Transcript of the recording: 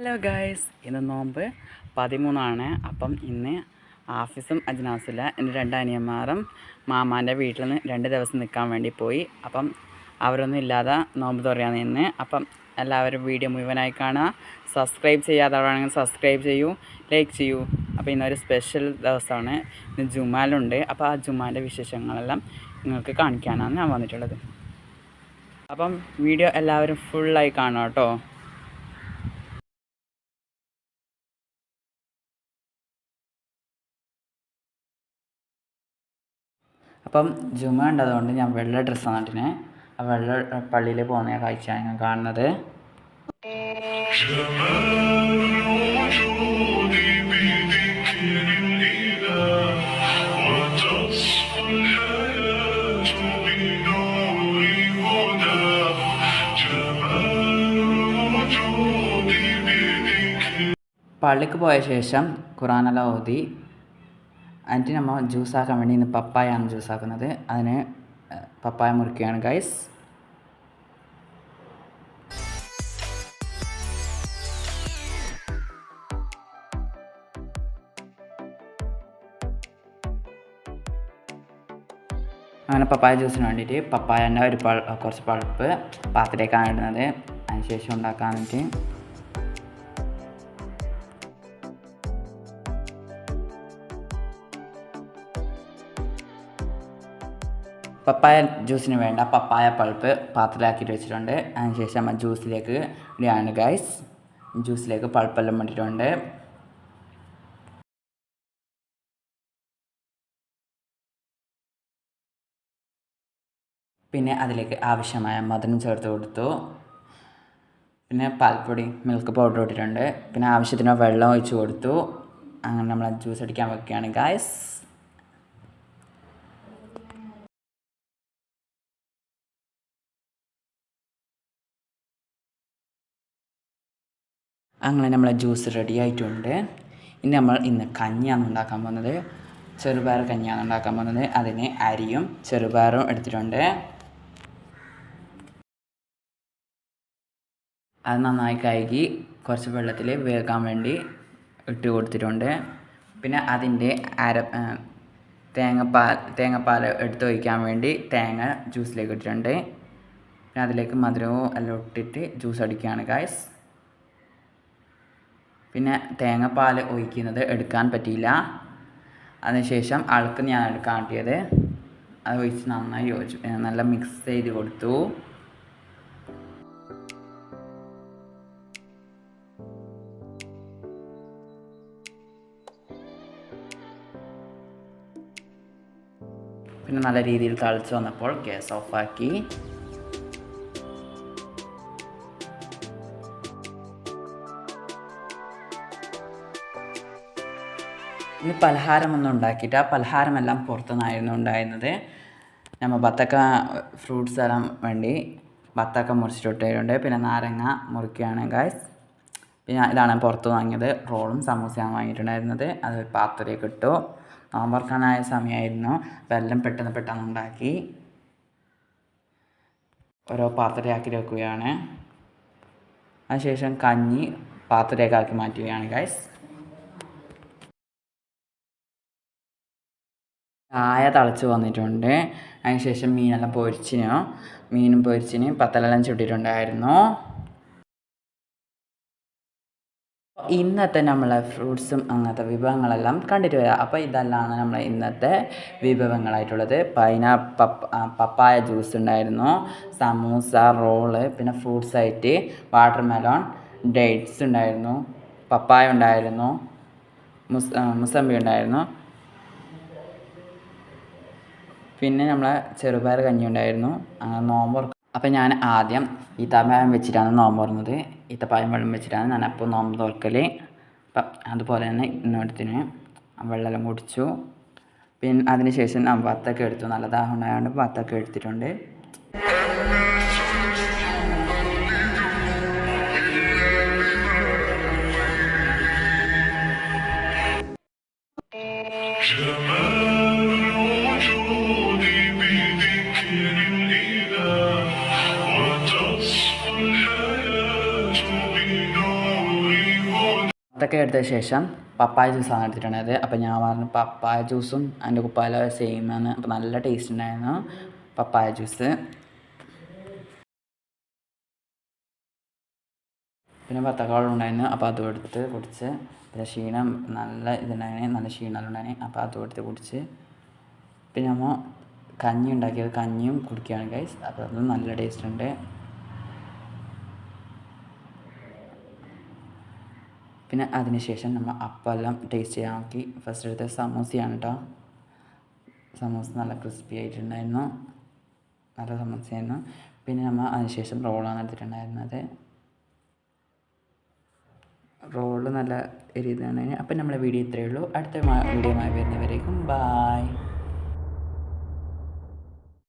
Hello guys, ഇന്ന് നോമ്പ് 13 അപ്പം ഇന്ന് ആഫീസും അജ്നാസില്ല എൻ്റെ 2 അനിയന്മാരും മാമാൻ്റെ വീട്ടിൽ നിന്ന് 2 ദിവസം നിൽക്കാൻ വേണ്ടി പോയി. അപ്പം അവരൊന്നും ഇല്ലാതെ നോമ്പ് തുറയാൻ നിന്ന്. അപ്പം എല്ലാവരും വീഡിയോ മുഴുവനായി കാണുക. സബ്സ്ക്രൈബ് ചെയ്യാത്തവരാണെങ്കിൽ സബ്സ്ക്രൈബ് ചെയ്യൂ, ലൈക്ക് ചെയ്യൂ. അപ്പോൾ ഇന്നൊരു സ്പെഷ്യൽ ദിവസമാണ്, ഇന്ന് ജുമാലുണ്ട്. അപ്പോൾ ആ ജുമാൻ്റെ വിശേഷങ്ങളെല്ലാം നിങ്ങൾക്ക് കാണിക്കാനാണ് ഞാൻ വന്നിട്ടുള്ളത്. അപ്പം വീഡിയോ എല്ലാവരും ഫുള്ളായി കാണുക കേട്ടോ. അപ്പം ജുമ ഉണ്ടതുകൊണ്ട് ഞാൻ വെള്ള ഡ്രസ്സാണ് നട്ടിന്. ആ വെള്ള പള്ളിയിൽ പോകുന്ന കാഴ്ചയാണ് ഞാൻ കാണുന്നത്. പള്ളിക്ക് പോയ ശേഷം ഖുറാനെല്ലാം ഓതി എന്നിട്ട് നമ്മൾ ജ്യൂസാക്കാൻ വേണ്ടി ഇന്ന് പപ്പായാണ് ജ്യൂസാക്കുന്നത്. അതിന് പപ്പായ മുറിക്കുകയാണ് ഗൈസ്. അങ്ങനെ പപ്പായ ജ്യൂസിന് വേണ്ടിയിട്ട് പപ്പായൻ്റെ കുറച്ച് പൾപ്പ് പാത്രത്തിലേക്കാണ് ഇടുന്നത്. അതിന് ശേഷം ഉണ്ടാക്കാൻ വേണ്ടിയിട്ട് പപ്പായ ജ്യൂസിന് വേണ്ട പപ്പായ പൾപ്പ് പാത്രത്തിലാക്കിയിട്ട് വെച്ചിട്ടുണ്ട്. അതിനുശേഷം നമ്മൾ ജ്യൂസിലേക്ക് ഇടുകയാണ് ഗൈസ്. ജ്യൂസിലേക്ക് പൾപ്പെല്ലാം ഇട്ടിട്ടുണ്ട്. പിന്നെ അതിലേക്ക് ആവശ്യമായ മധുരം ചേർത്ത് കൊടുത്തു. പിന്നെ പാൽപ്പൊടി മിൽക്ക് പൗഡർ ഇട്ടിട്ടുണ്ട്. പിന്നെ ആവശ്യത്തിന് വെള്ളം ഒഴിച്ച് കൊടുത്തു. അങ്ങനെ നമ്മൾ ജ്യൂസ് അടിക്കാൻ വെക്കുകയാണ് ഗൈസ്. അങ്ങനെ നമ്മളെ ജ്യൂസ് റെഡി ആയിട്ടുണ്ട്. ഇന്ന് കഞ്ഞിയാണ് ഉണ്ടാക്കാൻ പോകുന്നത്. ചെറുപയർ കഞ്ഞിയാണ് ഉണ്ടാക്കാൻ പോകുന്നത്. അതിന് അരിയും ചെറുപയറും എടുത്തിട്ടുണ്ട്. അത് നന്നായി കഴുകി കുറച്ച് വെള്ളത്തിൽ വേകാൻ വേണ്ടി ഇട്ട് കൊടുത്തിട്ടുണ്ട്. പിന്നെ അതിൻ്റെ തേങ്ങാപ്പാൽ എടുത്ത് ഒഴിക്കാൻ വേണ്ടി തേങ്ങ ജ്യൂസിലേക്ക് ഇട്ടിട്ടുണ്ട്. പിന്നെ അതിലേക്ക് മധുരവും എല്ലാം ഇട്ടിട്ട് ജ്യൂസ് അടിക്കുകയാണ് ഗൈസ്. പിന്നെ തേങ്ങാപ്പാൽ ഒഴിക്കുന്നത് എടുക്കാൻ പറ്റിയില്ല. അതിനുശേഷം ആൾക്ക് ഞാൻ എടുക്കാൻ കിട്ടിയത് അത് ഒഴിച്ച് നന്നായി നല്ല മിക്സ് ചെയ്ത് കൊടുത്തു. പിന്നെ നല്ല രീതിയിൽ തിളച്ച് വന്നപ്പോൾ ഗ്യാസ് ഓഫാക്കി. ഇനി പലഹാരമൊന്നും ഉണ്ടാക്കിയിട്ട് ആ പലഹാരമെല്ലാം പുറത്തുനിന്നായിരുന്നു ഉണ്ടായിരുന്നത്. നമ്മൾ ബത്തക്ക ഫ്രൂട്ട്സ് എല്ലാം വേണ്ടി ബത്തക്ക മുറിച്ചിട്ടിട്ടുണ്ട്. പിന്നെ നാരങ്ങ മുറിക്കുകയാണ് ഗൈസ്. പിന്നെ ഇതാണ് പുറത്ത് വാങ്ങിയത്. റോളും സമൂസയാണ് വാങ്ങിയിട്ടുണ്ടായിരുന്നത്. അത് പാത്രത്തിലേക്ക് ഇട്ടു. നോമ്പറക്കാനായ സമയമായിരുന്നു. അപ്പോൾ എല്ലാം പെട്ടെന്ന് ഉണ്ടാക്കി ഓരോ പാത്രത്തിലാക്കി വെക്കുകയാണ്. അതിനുശേഷം കഞ്ഞി പാത്രത്തിലേക്കാക്കി മാറ്റുകയാണ് ഗൈസ്. ചായ തിളച്ച് വന്നിട്ടുണ്ട്. അതിനുശേഷം മീനും പൊരിച്ചിന് പത്തലെല്ലാം ചുട്ടിട്ടുണ്ടായിരുന്നു. ഇന്നത്തെ നമ്മളെ ഫ്രൂട്ട്സും അങ്ങനത്തെ വിഭവങ്ങളെല്ലാം കണ്ടിട്ട് വരാം. അപ്പോൾ ഇതെല്ലാം നമ്മളെ ഇന്നത്തെ വിഭവങ്ങളായിട്ടുള്ളത്. പപ്പായ ജ്യൂസ് ഉണ്ടായിരുന്നു, സമൂസ, റോള്, പിന്നെ ഫ്രൂട്ട്സായിട്ട് വാട്ടർമെലോൺ, ഡേറ്റ്സ് ഉണ്ടായിരുന്നു, പപ്പായ ഉണ്ടായിരുന്നു, മുസമ്പി ഉണ്ടായിരുന്നു. പിന്നെ നമ്മളെ ചെറുപയർ കഞ്ഞി ഉണ്ടായിരുന്നു. അങ്ങനെ നോമ്പ്. അപ്പം ഞാൻ ആദ്യം ഈത്തപ്പഴം വെച്ചിട്ടാണ് നോമ്പ് തുറന്നത്. ഈത്തപ്പഴം വെള്ളം വെച്ചിട്ടാണ് ഞാൻ അപ്പോൾ നോമ്പ് തുറക്കൽ. അപ്പം അതുപോലെ തന്നെ ഇന്നെടുത്തിന് വെള്ളമെല്ലാം കുടിച്ചു. പിന്നെ അതിന് ശേഷം ഞാൻ വത്തക്ക എടുത്തു. നല്ല ദാഹം ഉണ്ടായതുകൊണ്ട് വത്തക്ക എടുത്തിട്ടുണ്ട്. അതൊക്കെ എടുത്ത ശേഷം പപ്പായ ജ്യൂസാണ് എടുത്തിട്ടുണ്ടായത്. അപ്പോൾ ഞാൻ പറഞ്ഞു പപ്പായ ജ്യൂസും അതിൻ്റെ കുപ്പായ സെയിമാണ്. അപ്പോൾ നല്ല ടേസ്റ്റ് ഉണ്ടായിരുന്നു പപ്പായ ജ്യൂസ്. പിന്നെ വത്തക്കാളും ഉണ്ടായിരുന്നു. അപ്പോൾ അതും എടുത്ത് കുടിച്ച്. പിന്നെ ക്ഷീണം നല്ല ഇതുണ്ടായിരുന്നു, നല്ല ക്ഷീണമെല്ലാം ഉണ്ടായിരുന്നു. അപ്പോൾ അതും എടുത്ത് കുടിച്ച്. പിന്നെ നമ്മൾ കഞ്ഞി ഉണ്ടാക്കിയത്, കഞ്ഞിയും കുടിക്കുകയാണ് ഗൈസ്. അപ്പോൾ അതും നല്ല ടേസ്റ്റ് ഉണ്ട്. പിന്നെ അതിന് ശേഷം നമ്മൾ അപ്പെല്ലാം ടേസ്റ്റ് ചെയ്യാൻ നോക്കി. ഫസ്റ്റ് എടുത്ത സമൂസയാണ് കേട്ടോ. സമൂസ നല്ല ക്രിസ്പി ആയിട്ടുണ്ടായിരുന്നു, നല്ല സമൂസയായിരുന്നു. പിന്നെ നമ്മൾ അതിന് ശേഷം റോളാണ് എടുത്തിട്ടുണ്ടായിരുന്നത്. റോള് നല്ല രീതിയാണ്. അപ്പം നമ്മളെ വീഡിയോ ഇത്രയേ ഉള്ളൂ. അടുത്ത വീഡിയോയുമായി വരുന്നവരേക്കും ബായ്.